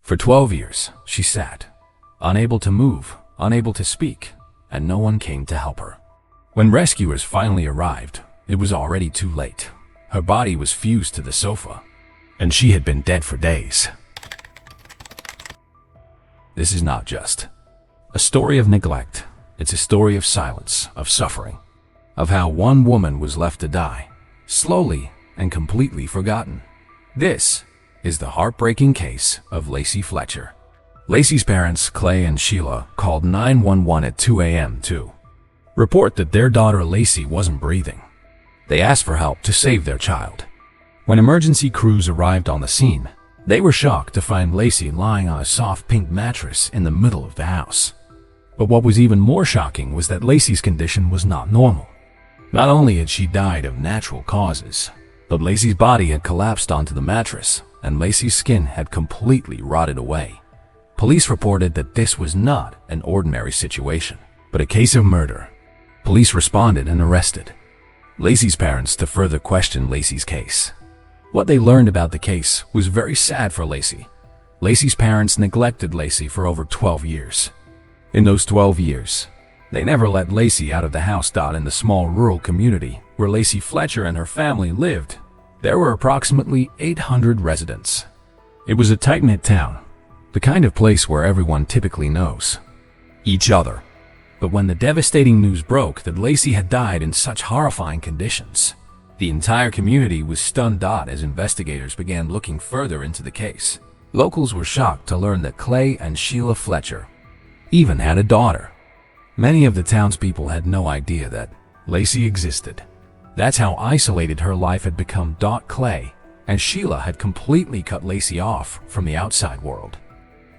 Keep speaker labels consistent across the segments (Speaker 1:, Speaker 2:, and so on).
Speaker 1: For 12 years, she sat, unable to move, unable to speak, and no one came to help her. When rescuers finally arrived, it was already too late. Her body was fused to the sofa, and she had been dead for days. This is not just a story of neglect. It's a story of silence, of suffering, of how one woman was left to die, slowly and completely forgotten. This is the heartbreaking case of Lacey Fletcher. Lacey's parents, Clay and Sheila, called 911 at 2 a.m. to report that their daughter Lacey wasn't breathing. They asked for help to save their child. When emergency crews arrived on the scene, they were shocked to find Lacey lying on a soft pink mattress in the middle of the house. But what was even more shocking was that Lacey's condition was not normal. Not only had she died of natural causes, but Lacey's body had collapsed onto the mattress, and Lacey's skin had completely rotted away. Police reported that this was not an ordinary situation, but a case of murder. Police responded and arrested Lacey's parents to further question Lacey's case. What they learned about the case was very sad for Lacey. Lacey's parents neglected Lacey for over 12 years. In those 12 years, they never let Lacey out of the house. In the small rural community where Lacey Fletcher and her family lived, there were approximately 800 residents. It was a tight-knit town, the kind of place where everyone typically knows each other. But when the devastating news broke that Lacey had died in such horrifying conditions, the entire community was stunned. As investigators began looking further into the case, locals were shocked to learn that Clay and Sheila Fletcher even had a daughter. Many of the townspeople had no idea that Lacey existed. That's how isolated her life had become. Clay and Sheila had completely cut Lacey off from the outside world.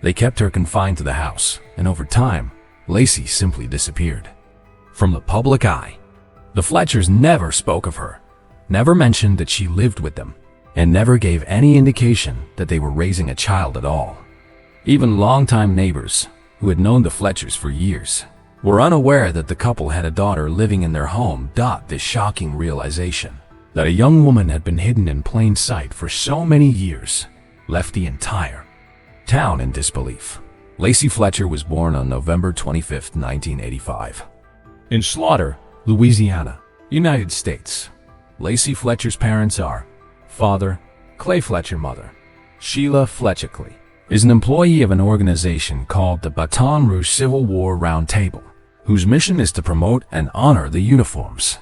Speaker 1: They kept her confined to the house, and over time, Lacey simply disappeared from the public eye. The Fletchers never spoke of her, never mentioned that she lived with them, and never gave any indication that they were raising a child at all. Even longtime neighbors, who had known the Fletchers for years, were unaware that the couple had a daughter living in their home. This shocking realization that a young woman had been hidden in plain sight for so many years left the entire town in disbelief. Lacey Fletcher was born on November 25, 1985, in Slaughter, Louisiana, United States. Lacey Fletcher's parents are father, Clay Fletcher, mother, Sheila Fletcher. Clay is an employee of an organization called the Baton Rouge Civil War Roundtable, whose mission is to promote and honor the uniforms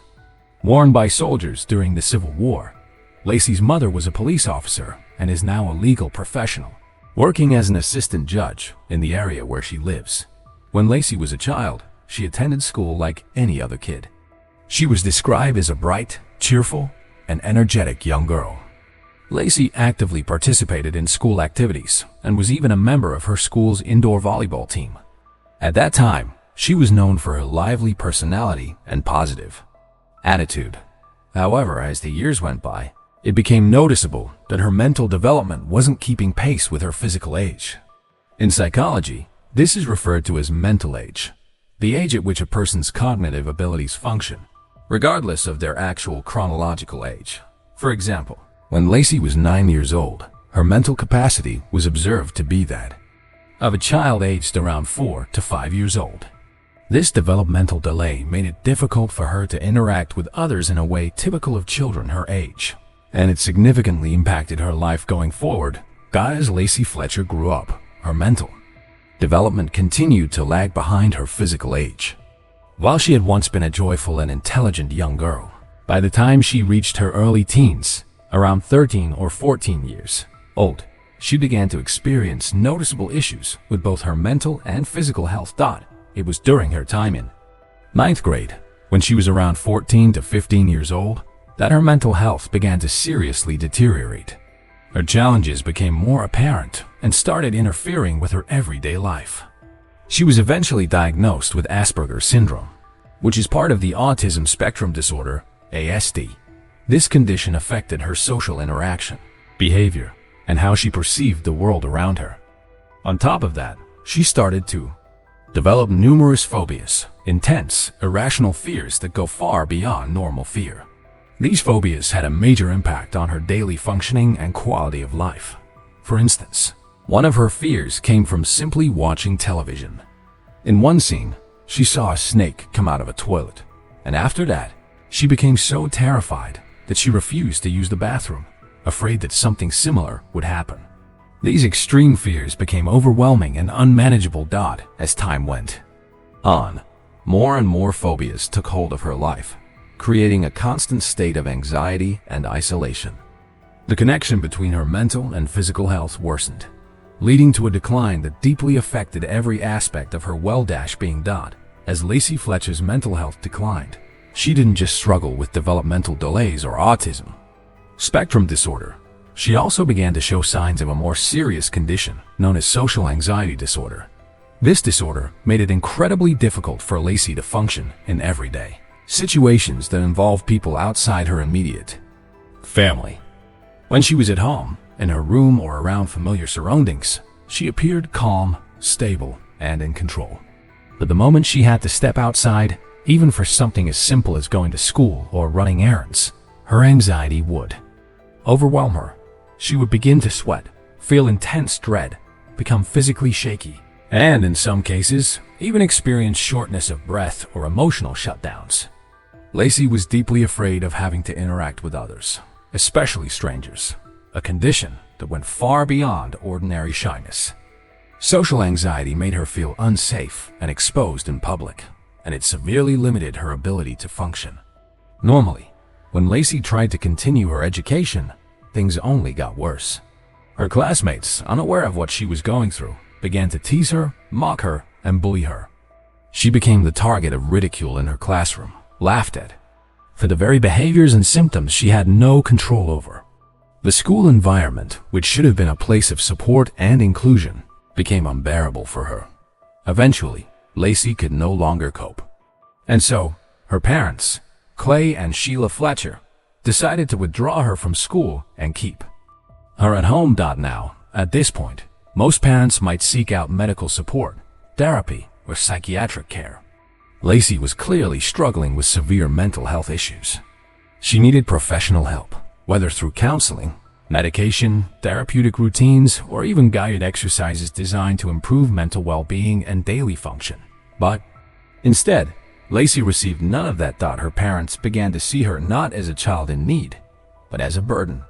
Speaker 1: worn by soldiers during the Civil War. Lacey's mother was a police officer and is now a legal professional, working as an assistant judge in the area where she lives. When Lacey was a child, she attended school like any other kid. She was described as a bright, cheerful, and energetic young girl. Lacey actively participated in school activities and was even a member of her school's indoor volleyball team. At that time, she was known for her lively personality and positive attitude. However, as the years went by, it became noticeable that her mental development wasn't keeping pace with her physical age. In psychology, this is referred to as mental age, the age at which a person's cognitive abilities function, regardless of their actual chronological age. For example, when Lacey was 9 years old, her mental capacity was observed to be that of a child aged around 4 to 5 years old. This developmental delay made it difficult for her to interact with others in a way typical of children her age, and it significantly impacted her life going forward. As Lacey Fletcher grew up, her mental development continued to lag behind her physical age. While she had once been a joyful and intelligent young girl, by the time she reached her early teens, around 13 or 14 years old, she began to experience noticeable issues with both her mental and physical health. It was during her time in ninth grade, when she was around 14 to 15 years old, that her mental health began to seriously deteriorate. Her challenges became more apparent and started interfering with her everyday life. She was eventually diagnosed with Asperger's syndrome, which is part of the autism spectrum disorder, ASD. This condition affected her social interaction, behavior, and how she perceived the world around her. On top of that, she started to develop numerous phobias, intense, irrational fears that go far beyond normal fear. These phobias had a major impact on her daily functioning and quality of life. For instance, One of her fears came from simply watching television. In one scene, she saw a snake come out of a toilet, and after that, she became so terrified that she refused to use the bathroom, afraid that something similar would happen. These extreme fears became overwhelming and unmanageable as time went on. More and more phobias took hold of her life, creating a constant state of anxiety and isolation. The connection between her mental and physical health worsened, leading to a decline that deeply affected every aspect of her well-being. As Lacey Fletcher's mental health declined, she didn't just struggle with developmental delays or autism spectrum disorder. She also began to show signs of a more serious condition known as social anxiety disorder. This disorder made it incredibly difficult for Lacey to function in everyday situations that involved people outside her immediate family. When she was at home, in her room or around familiar surroundings, she appeared calm, stable, and in control. But the moment she had to step outside, even for something as simple as going to school or running errands, her anxiety would overwhelm her. She would begin to sweat, feel intense dread, become physically shaky, and in some cases, even experience shortness of breath or emotional shutdowns. Lacey was deeply afraid of having to interact with others, especially strangers, a condition that went far beyond ordinary shyness. Social anxiety made her feel unsafe and exposed in public, and it severely limited her ability to function normally. When Lacey tried to continue her education, things only got worse. Her classmates, unaware of what she was going through, began to tease her, mock her, and bully her. She became the target of ridicule in her classroom, laughed at, for the very behaviors and symptoms she had no control over. The school environment, which should have been a place of support and inclusion, became unbearable for her. Eventually, Lacey could no longer cope. And so, her parents, Clay and Sheila Fletcher, decided to withdraw her from school and keep her at home. Now, at this point, most parents might seek out medical support, therapy, or psychiatric care. Lacey was clearly struggling with severe mental health issues. She needed professional help, whether through counseling, medication, therapeutic routines, or even guided exercises designed to improve mental well-being and daily function. But instead, Lacey received none of that. Her parents began to see her not as a child in need, but as a burden.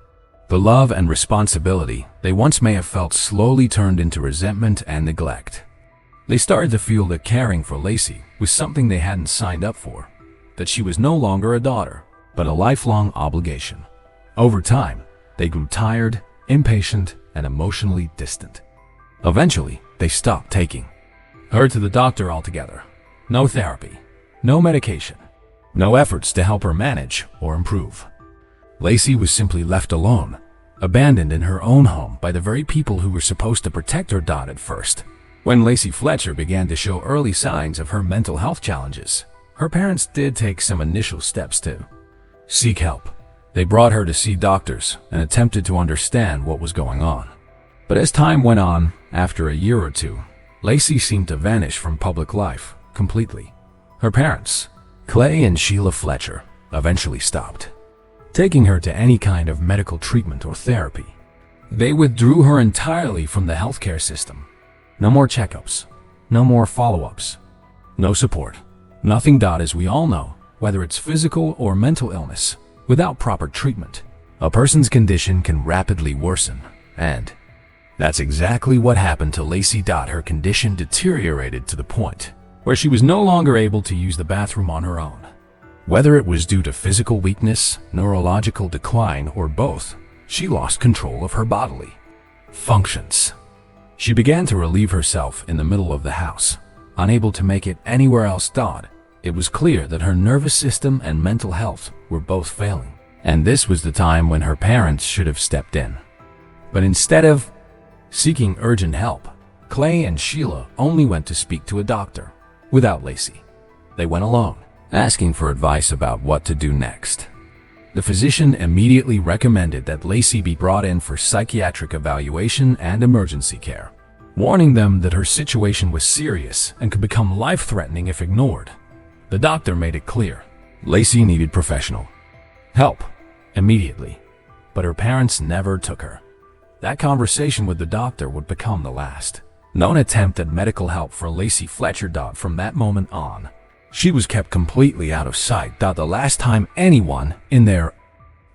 Speaker 1: The love and responsibility they once may have felt slowly turned into resentment and neglect. They started to feel that caring for Lacey was something they hadn't signed up for, that she was no longer a daughter, but a lifelong obligation. Over time, they grew tired, impatient, and emotionally distant. Eventually, they stopped taking her to the doctor altogether. No therapy, no medication, no efforts to help her manage or improve. Lacey was simply left alone, abandoned in her own home by the very people who were supposed to protect her. At first, when Lacey Fletcher began to show early signs of her mental health challenges, her parents did take some initial steps to seek help. They brought her to see doctors and attempted to understand what was going on. But as time went on, after a year or two, Lacey seemed to vanish from public life completely. Her parents, Clay and Sheila Fletcher, eventually stopped taking her to any kind of medical treatment or therapy. They withdrew her entirely from the healthcare system. No more checkups, no more follow-ups, no support, nothing. As we all know, whether it's physical or mental illness, without proper treatment, a person's condition can rapidly worsen, and that's exactly what happened to Lacey. Her condition deteriorated to the point where she was no longer able to use the bathroom on her own. Whether it was due to physical weakness, neurological decline, or both, she lost control of her bodily functions. She began to relieve herself in the middle of the house, unable to make it anywhere else. It was clear that her nervous system and mental health were both failing, and this was the time when her parents should have stepped in. But instead of seeking urgent help, Clay and Sheila only went to speak to a doctor. Without Lacey, they went alone, asking for advice about what to do next. The physician immediately recommended that Lacey be brought in for psychiatric evaluation and emergency care, warning them that her situation was serious and could become life-threatening if ignored. The doctor made it clear Lacey needed professional help immediately, but her parents never took her That conversation with the doctor would become the last known attempt at medical help for Lacey Fletcher. From that moment on, she was kept completely out of sight. The last time anyone in their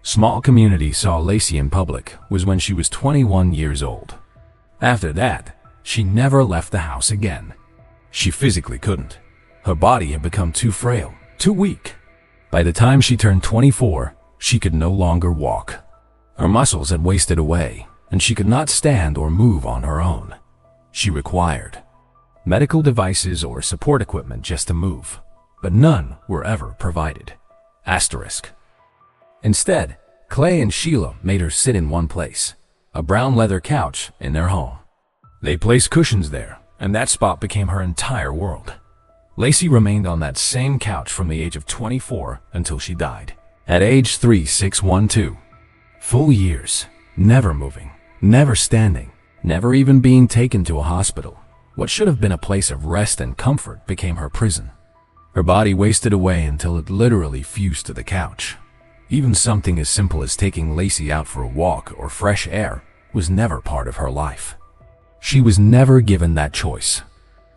Speaker 1: small community saw Lacey in public was when she was 21 years old. After that, she never left the house again. She physically couldn't. Her body had become too frail, too weak. By the time she turned 24, she could no longer walk. Her muscles had wasted away, and she could not stand or move on her own. She required medical devices or support equipment just to move, but none were ever provided. Instead, Clay and Sheila made her sit in one place, a brown leather couch in their home. They placed cushions there, and that spot became her entire world. Lacey remained on that same couch from the age of 24 until she died, at age 3612. Full years, never moving, never standing, never even being taken to a hospital. What should have been a place of rest and comfort became her prison. Her body wasted away until it literally fused to the couch. Even something as simple as taking Lacey out for a walk or fresh air was never part of her life. She was never given that choice.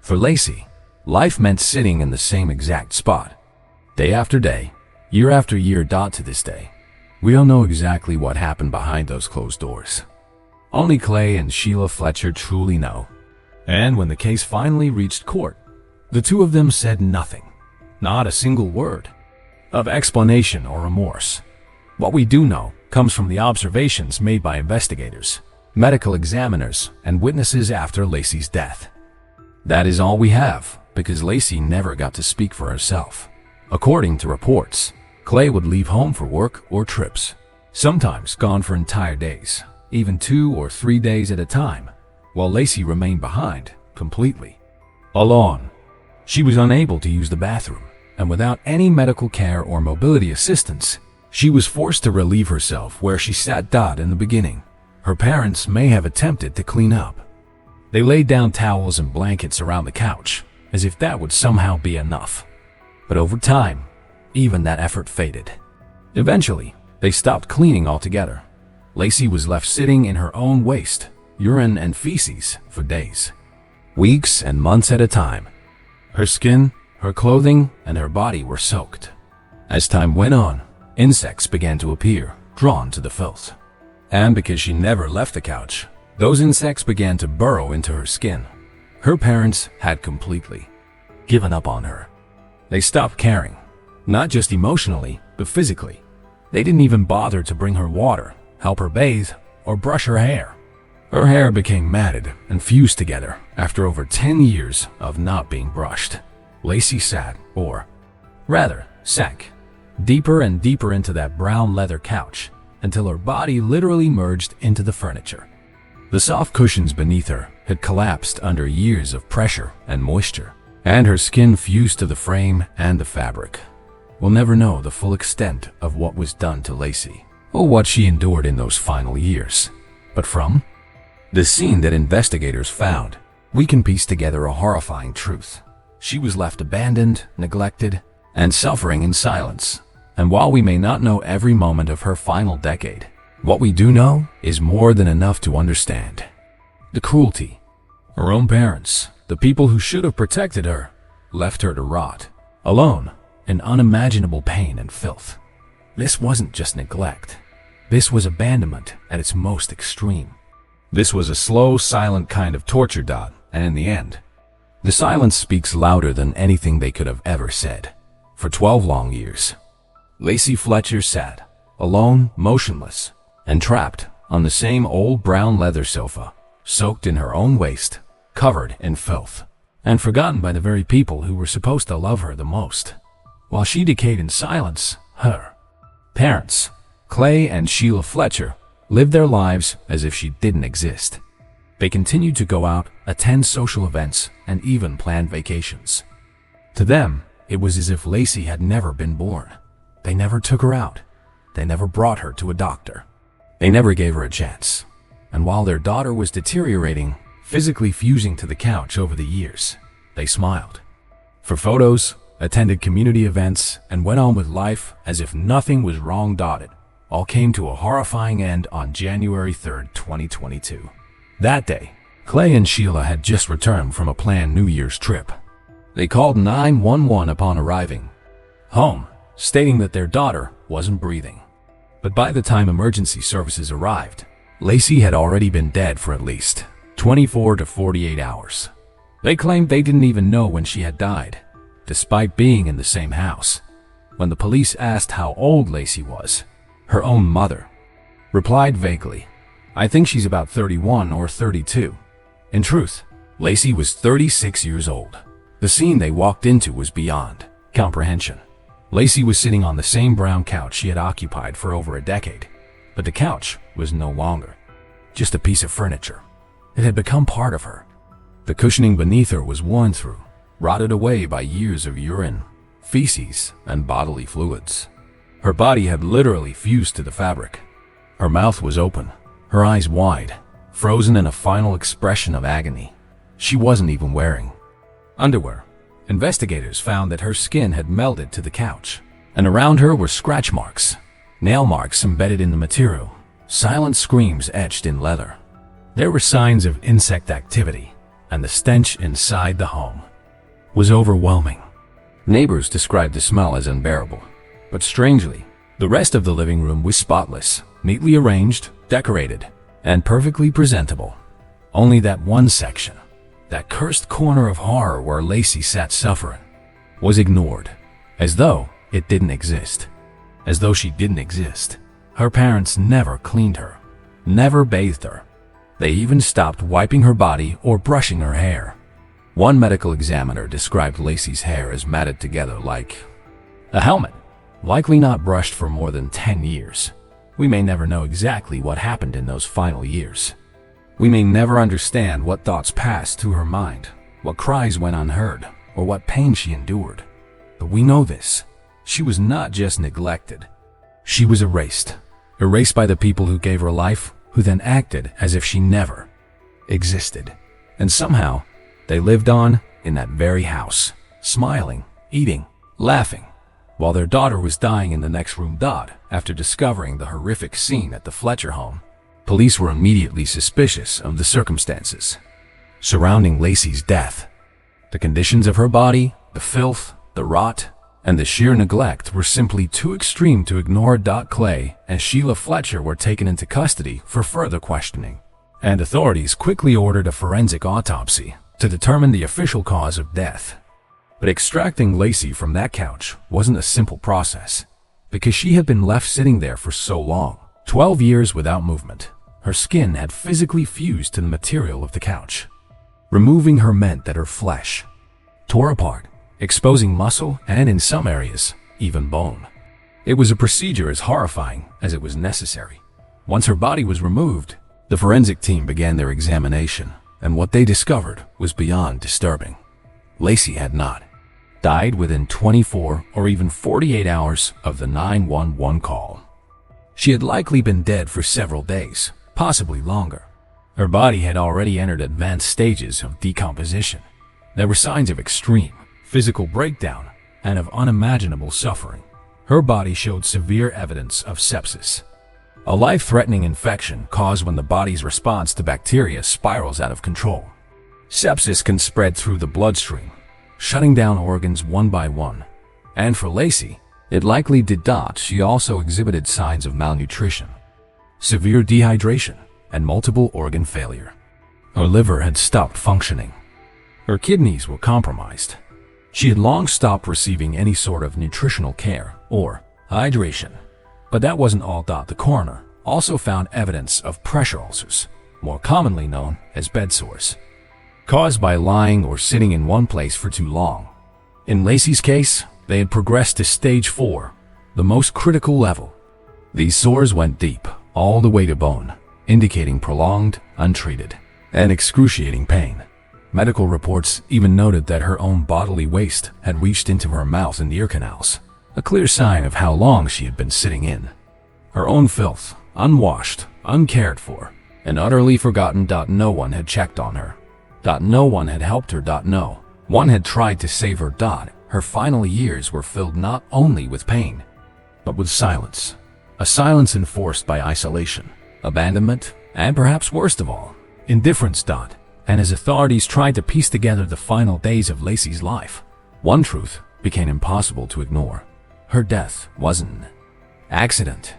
Speaker 1: For Lacey, life meant sitting in the same exact spot, day after day, year after year. To this day, we don't know exactly what happened behind those closed doors. Only Clay and Sheila Fletcher truly know. And when the case finally reached court, the two of them said nothing, not a single word of explanation or remorse. What we do know comes from the observations made by investigators, medical examiners, and witnesses after Lacey's death. That is all we have, because Lacey never got to speak for herself. According to reports, Clay would leave home for work or trips, sometimes gone for entire days, even 2 or 3 days at a time, while Lacey remained behind, completely alone. She was unable to use the bathroom, and without any medical care or mobility assistance, she was forced to relieve herself where she sat. In the beginning, her parents may have attempted to clean up. They laid down towels and blankets around the couch, as if that would somehow be enough. But over time, even that effort faded. Eventually, they stopped cleaning altogether. Lacey was left sitting in her own waste, urine, and feces for days, weeks, and months at a time. Her skin, her clothing, and her body were soaked. As time went on, insects began to appear, drawn to the filth. And because she never left the couch, those insects began to burrow into her skin. Her parents had completely given up on her. They stopped caring, not just emotionally, but physically. They didn't even bother to bring her water, help her bathe, or brush her hair. Her hair became matted and fused together after over 10 years of not being brushed. Lacey sat, or rather, sank, deeper and deeper into that brown leather couch until her body literally merged into the furniture. The soft cushions beneath her had collapsed under years of pressure and moisture, and her skin fused to the frame and the fabric. We'll never know the full extent of what was done to Lacey, or what she endured in those final years. But from the scene that investigators found, we can piece together a horrifying truth. She was left abandoned, neglected, and suffering in silence. And while we may not know every moment of her final decade, what we do know is more than enough to understand the cruelty. Her own parents, the people who should have protected her, left her to rot, alone, in unimaginable pain and filth. This wasn't just neglect. This was abandonment at its most extreme. This was a slow, silent kind of torture. And in the end, the silence speaks louder than anything they could have ever said. For 12 long years, Lacey Fletcher sat, alone, motionless, and trapped on the same old brown leather sofa, soaked in her own waste, covered in filth, and forgotten by the very people who were supposed to love her the most. While she decayed in silence, her parents, Clay and Sheila Fletcher, lived their lives as if she didn't exist. They continued to go out, attend social events, and even plan vacations. To them, it was as if Lacey had never been born. They never took her out. They never brought her to a doctor. They never gave her a chance. And while their daughter was deteriorating, physically fusing to the couch over the years, they smiled for photos, attended community events, and went on with life as if nothing was wrong. all came to a horrifying end on January 3, 2022. That day, Clay and Sheila had just returned from a planned New Year's trip. They called 911 upon arriving home, stating that their daughter wasn't breathing. But by the time emergency services arrived, Lacey had already been dead for at least 24 to 48 hours. They claimed they didn't even know when she had died, despite being in the same house. When the police asked how old Lacey was, her own mother replied vaguely, "I think she's about 31 or 32. In truth, Lacey was 36 years old. The scene they walked into was beyond comprehension. Lacey was sitting on the same brown couch she had occupied for over a decade, but the couch was no longer just a piece of furniture. It had become part of her. The cushioning beneath her was worn through, rotted away by years of urine, feces, and bodily fluids. Her body had literally fused to the fabric. Her mouth was open, her eyes wide, frozen in a final expression of agony. She wasn't even wearing underwear. Investigators found that her skin had melded to the couch, and around her were scratch marks, nail marks embedded in the material, silent screams etched in leather. There were signs of insect activity, and the stench inside the home was overwhelming. Neighbors described the smell as unbearable, but strangely, the rest of the living room was spotless, neatly arranged, decorated, and perfectly presentable. Only that one section, that cursed corner of horror where Lacey sat suffering, was ignored, as though it didn't exist. As though she didn't exist. Her parents never cleaned her, never bathed her. They even stopped wiping her body or brushing her hair. One medical examiner described Lacey's hair as matted together like a helmet, likely not brushed for more than 10 years. We may never know exactly what happened in those final years. We may never understand what thoughts passed through her mind, what cries went unheard, or what pain she endured. But we know this: she was not just neglected. She was erased. Erased by the people who gave her life, who then acted as if she never existed. And somehow, they lived on in that very house, smiling, eating, laughing, while their daughter was dying in the next room. After discovering the horrific scene at the Fletcher home, police were immediately suspicious of the circumstances surrounding Lacey's death. The conditions of her body, the filth, the rot, and the sheer neglect were simply too extreme to ignore. Clay and Sheila Fletcher were taken into custody for further questioning, and authorities quickly ordered a forensic autopsy to determine the official cause of death. But extracting Lacey from that couch wasn't a simple process, because she had been left sitting there for so long, 12 years without movement. Her skin had physically fused to the material of the couch. Removing her meant that her flesh tore apart, exposing muscle and, in some areas, even bone. It was a procedure as horrifying as it was necessary. Once her body was removed, the forensic team began their examination, and what they discovered was beyond disturbing. Lacey had not died within 24 or even 48 hours of the 911 call. She had likely been dead for several days, possibly longer. Her body had already entered advanced stages of decomposition. There were signs of extreme physical breakdown and of unimaginable suffering. Her body showed severe evidence of sepsis, a life-threatening infection caused when the body's response to bacteria spirals out of control. Sepsis can spread through the bloodstream, shutting down organs one by one. And for Lacey, it likely did not. She also exhibited signs of malnutrition, severe dehydration, and multiple organ failure. Her liver had stopped functioning. Her kidneys were compromised. She had long stopped receiving any sort of nutritional care or hydration. But that wasn't all. The coroner also found evidence of pressure ulcers, more commonly known as bed sores, caused by lying or sitting in one place for too long. In Lacey's case, they had progressed to stage 4, the most critical level. These sores went deep, all the way to bone, indicating prolonged, untreated, and excruciating pain. Medical reports even noted that her own bodily waste had reached into her mouth and ear canals, a clear sign of how long she had been sitting in. Her own filth, unwashed, uncared for, and utterly forgotten. No one had checked on her. No one had helped her. No one had tried to save her. Her final years were filled not only with pain, but with silence. a silence enforced by isolation, abandonment, and perhaps worst of all, indifference. And as authorities tried to piece together the final days of Lacey's life, one truth became impossible to ignore. Her death wasn't an accident.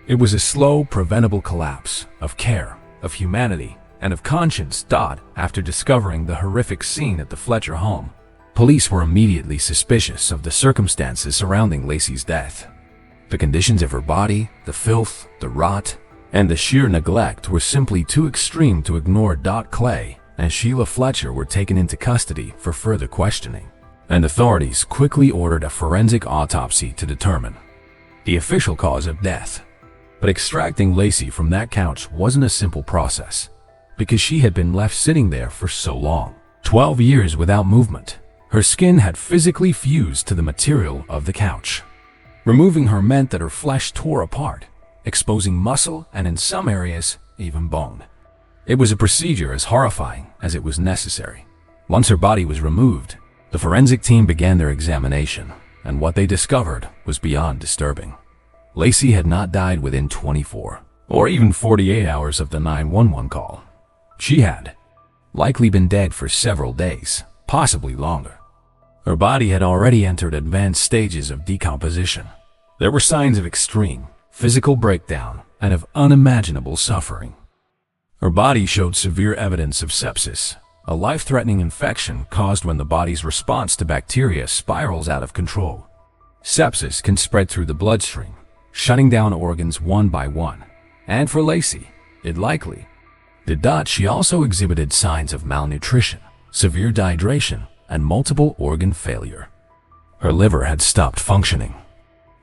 Speaker 1: It was a slow, preventable collapse of care, of humanity, and of conscience. After discovering the horrific scene at the Fletcher home, police were immediately suspicious of the circumstances surrounding Lacey's death. The conditions of her body, the filth, the rot, and the sheer neglect were simply too extreme to ignore. Clay and Sheila Fletcher were taken into custody for further questioning, and authorities quickly ordered a forensic autopsy to determine the official cause of death. But extracting Lacey from that couch wasn't a simple process, because she had been left sitting there for so long, 12 years without movement. Her skin had physically fused to the material of the couch. Removing her meant that her flesh tore apart, exposing muscle and in some areas, even bone. It was a procedure as horrifying as it was necessary. Once her body was removed, the forensic team began their examination, and what they discovered was beyond disturbing. Lacey had not died within 24 or even 48 hours of the 911 call. She had likely been dead for several days, possibly longer. Her body had already entered advanced stages of decomposition. There were signs of extreme physical breakdown and of unimaginable suffering. Her body showed severe evidence of sepsis, a life-threatening infection caused when the body's response to bacteria spirals out of control. Sepsis can spread through the bloodstream, shutting down organs one by one. And for Lacey, it likely did. She also exhibited signs of malnutrition, severe dehydration, and multiple organ failure. Her liver had stopped functioning.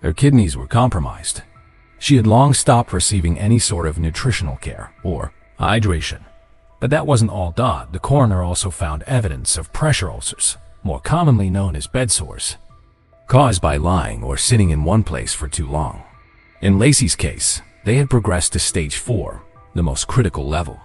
Speaker 1: Her kidneys were compromised. She had long stopped receiving any sort of nutritional care or hydration. But that wasn't all. The coroner also found evidence of pressure ulcers, more commonly known as bed sores, caused by lying or sitting in one place for too long. In Lacey's case, they had progressed to stage 4, the most critical level.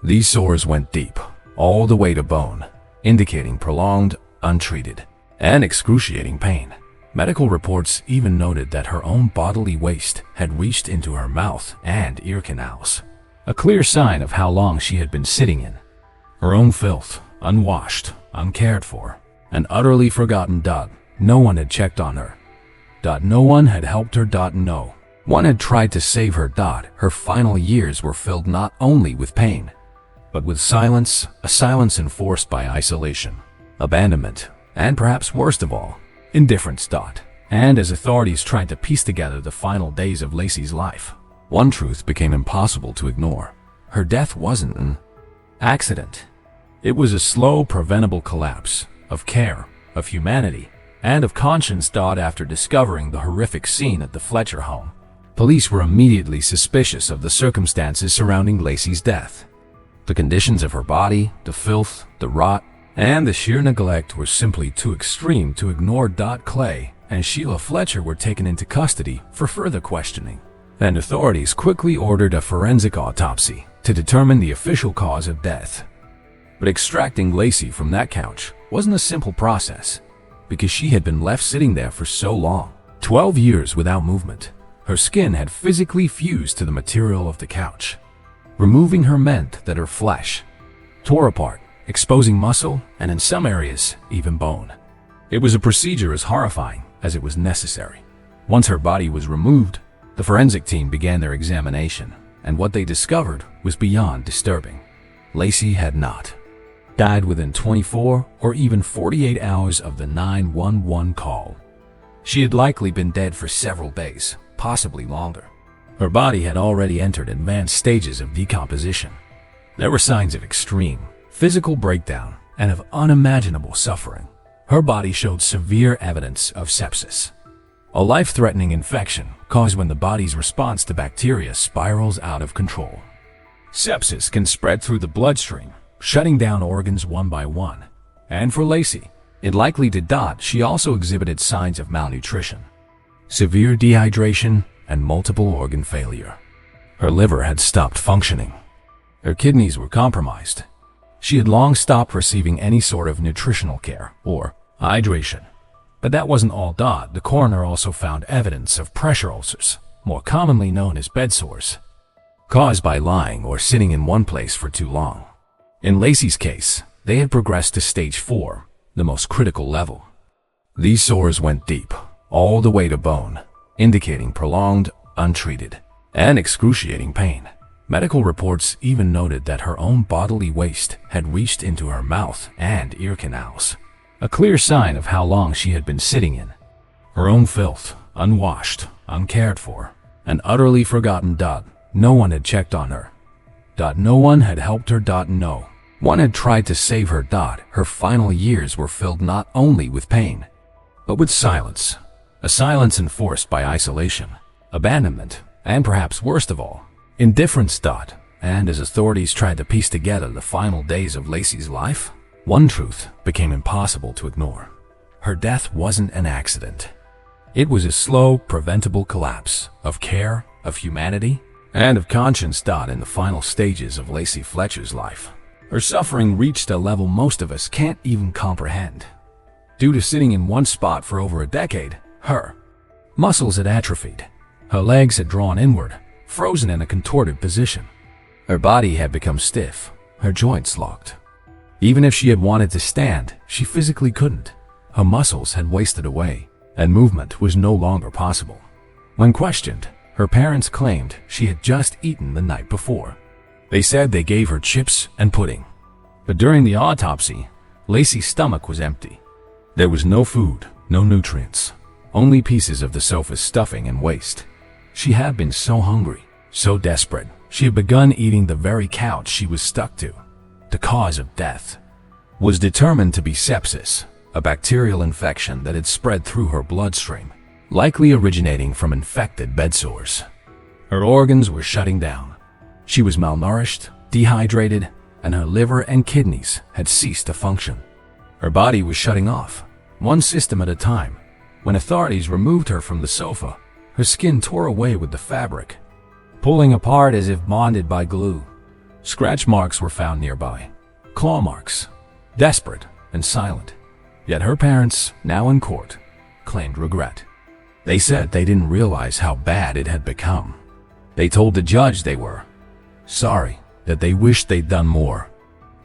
Speaker 1: These sores went deep, all the way to bone, indicating prolonged, untreated, and excruciating pain. Medical reports even noted that her own bodily waste had reached into her mouth and ear canals, a clear sign of how long she had been sitting in her own filth, unwashed, uncared for, and utterly forgotten. No one had checked on her. No one had helped her. No one had tried to save her. Her final years were filled not only with pain, but with silence, a silence enforced by isolation, abandonment, and perhaps worst of all, indifference. And as authorities tried to piece together the final days of Lacey's life, one truth became impossible to ignore. Her death wasn't an accident. It was a slow, preventable collapse of care, of humanity, and of conscience. After discovering the horrific scene at the Fletcher home, police were immediately suspicious of the circumstances surrounding Lacey's death. The conditions of her body, the filth, the rot, and the sheer neglect were simply too extreme to ignore. Clay and Sheila Fletcher were taken into custody for further questioning, and authorities quickly ordered a forensic autopsy to determine the official cause of death. But extracting Lacey from that couch wasn't a simple process, because she had been left sitting there for so long, 12 years without movement. Her skin had physically fused to the material of the couch. Removing her meant that her flesh tore apart, exposing muscle and in some areas, even bone. It was a procedure as horrifying as it was necessary. Once her body was removed, the forensic team began their examination, and what they discovered was beyond disturbing. Lacey had not died within 24 or even 48 hours of the 911 call. She had likely been dead for several days, possibly longer. Her body had already entered advanced stages of decomposition. There were signs of extreme physical breakdown and of unimaginable suffering. Her body showed severe evidence of sepsis, a life-threatening infection caused when the body's response to bacteria spirals out of control. Sepsis can spread through the bloodstream, shutting down organs one by one. And for Lacey, it likely did. She also exhibited signs of malnutrition, severe dehydration, and multiple organ failure. Her liver had stopped functioning. Her kidneys were compromised. She had long stopped receiving any sort of nutritional care or hydration. But that wasn't all. The coroner also found evidence of pressure ulcers, more commonly known as bed sores, caused by lying or sitting in one place for too long. In Lacey's case, they had progressed to stage 4, the most critical level. These sores went deep, all the way to bone, indicating prolonged, untreated, and excruciating pain. Medical reports even noted that her own bodily waste had reached into her mouth and ear canals, a clear sign of how long she had been sitting in her own filth, unwashed, uncared for, and utterly forgotten. No one had checked on her. No one had helped her. No one had tried to save her. Her final years were filled not only with pain, but with silence. A silence enforced by isolation, abandonment, and perhaps worst of all, indifference. And as authorities tried to piece together the final days of Lacey's life, one truth became impossible to ignore. Her death wasn't an accident. It was a slow, preventable collapse of care, of humanity, and of conscience. In the final stages of Lacey Fletcher's life, her suffering reached a level most of us can't even comprehend. Due to sitting in one spot for over a decade, her muscles had atrophied. Her legs had drawn inward, frozen in a contorted position. Her body had become stiff, her joints locked. Even if she had wanted to stand, she physically couldn't. Her muscles had wasted away, and movement was no longer possible. When questioned, her parents claimed she had just eaten the night before. They said they gave her chips and pudding. But during the autopsy, Lacey's stomach was empty. There was no food, no nutrients, only pieces of the sofa's stuffing and waste. She had been so hungry, so desperate, she had begun eating the very couch she was stuck to. The cause of death was determined to be sepsis, a bacterial infection that had spread through her bloodstream, likely originating from infected bed sores. Her organs were shutting down. She was malnourished, dehydrated, and her liver and kidneys had ceased to function. Her body was shutting off, one system at a time. When authorities removed her from the sofa, her skin tore away with the fabric, pulling apart as if bonded by glue. Scratch marks were found nearby, claw marks, desperate and silent. Yet her parents, now in court, claimed regret. They said they didn't realize how bad it had become. They told the judge they were sorry, that they wished they'd done more.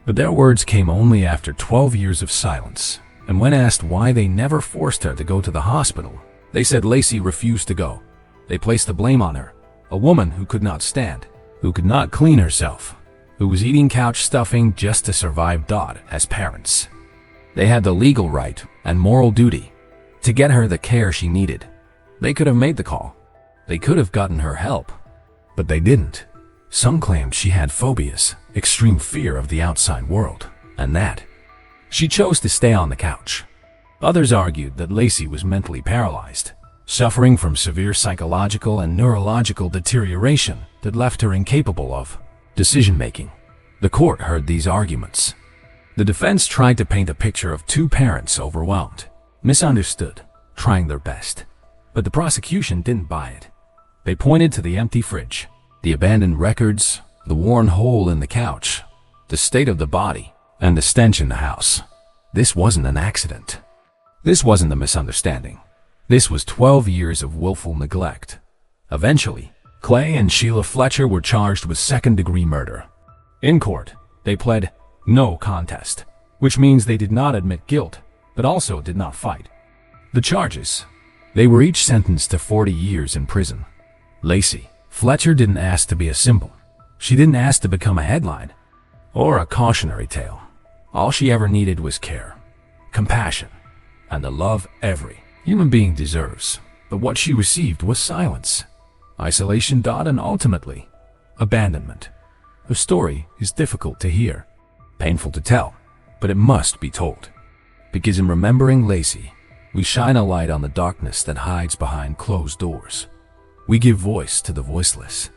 Speaker 1: But their words came only after 12 years of silence, and when asked why they never forced her to go to the hospital, they said Lacey refused to go. They placed the blame on her, a woman who could not stand, who could not clean herself, who was eating couch stuffing just to survive. As parents, they had the legal right and moral duty to get her the care she needed. They could have made the call. They could have gotten her help, but they didn't. Some claimed she had phobias, extreme fear of the outside world, and that she chose to stay on the couch. Others argued that Lacey was mentally paralyzed, suffering from severe psychological and neurological deterioration that left her incapable of decision-making. The court heard these arguments. The defense tried to paint a picture of two parents overwhelmed, misunderstood, trying their best. But the prosecution didn't buy it. They pointed to the empty fridge, the abandoned records, the worn hole in the couch, the state of the body, and the stench in the house. This wasn't an accident. This wasn't a misunderstanding. This was 12 years of willful neglect. Eventually, Clay and Sheila Fletcher were charged with second-degree murder. In court, they pled no contest, which means they did not admit guilt, but also did not fight the charges. They were each sentenced to 40 years in prison. Lacey Fletcher didn't ask to be a symbol. She didn't ask to become a headline or a cautionary tale. All she ever needed was care, compassion, and the love every human being deserves. But what she received was silence, isolation, and ultimately, abandonment. Her story is difficult to hear, painful to tell, but it must be told. Because in remembering Lacey, we shine a light on the darkness that hides behind closed doors. We give voice to the voiceless,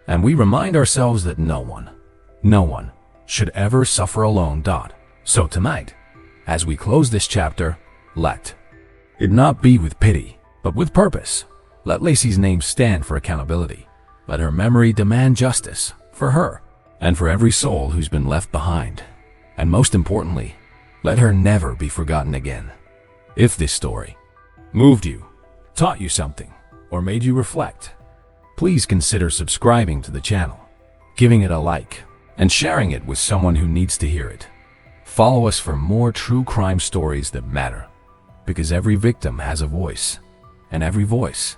Speaker 1: and we remind ourselves that no one should ever suffer alone. So tonight, as we close this chapter, let it not be with pity, but with purpose. Let Lacey's name stand for accountability. Let her memory demand justice for her and for every soul who's been left behind. And most importantly, let her never be forgotten again. If this story moved you, taught you something, or made you reflect, please consider subscribing to the channel, giving it a like, and sharing it with someone who needs to hear it. Follow us for more true crime stories that matter, because every victim has a voice, and every voice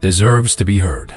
Speaker 1: deserves to be heard.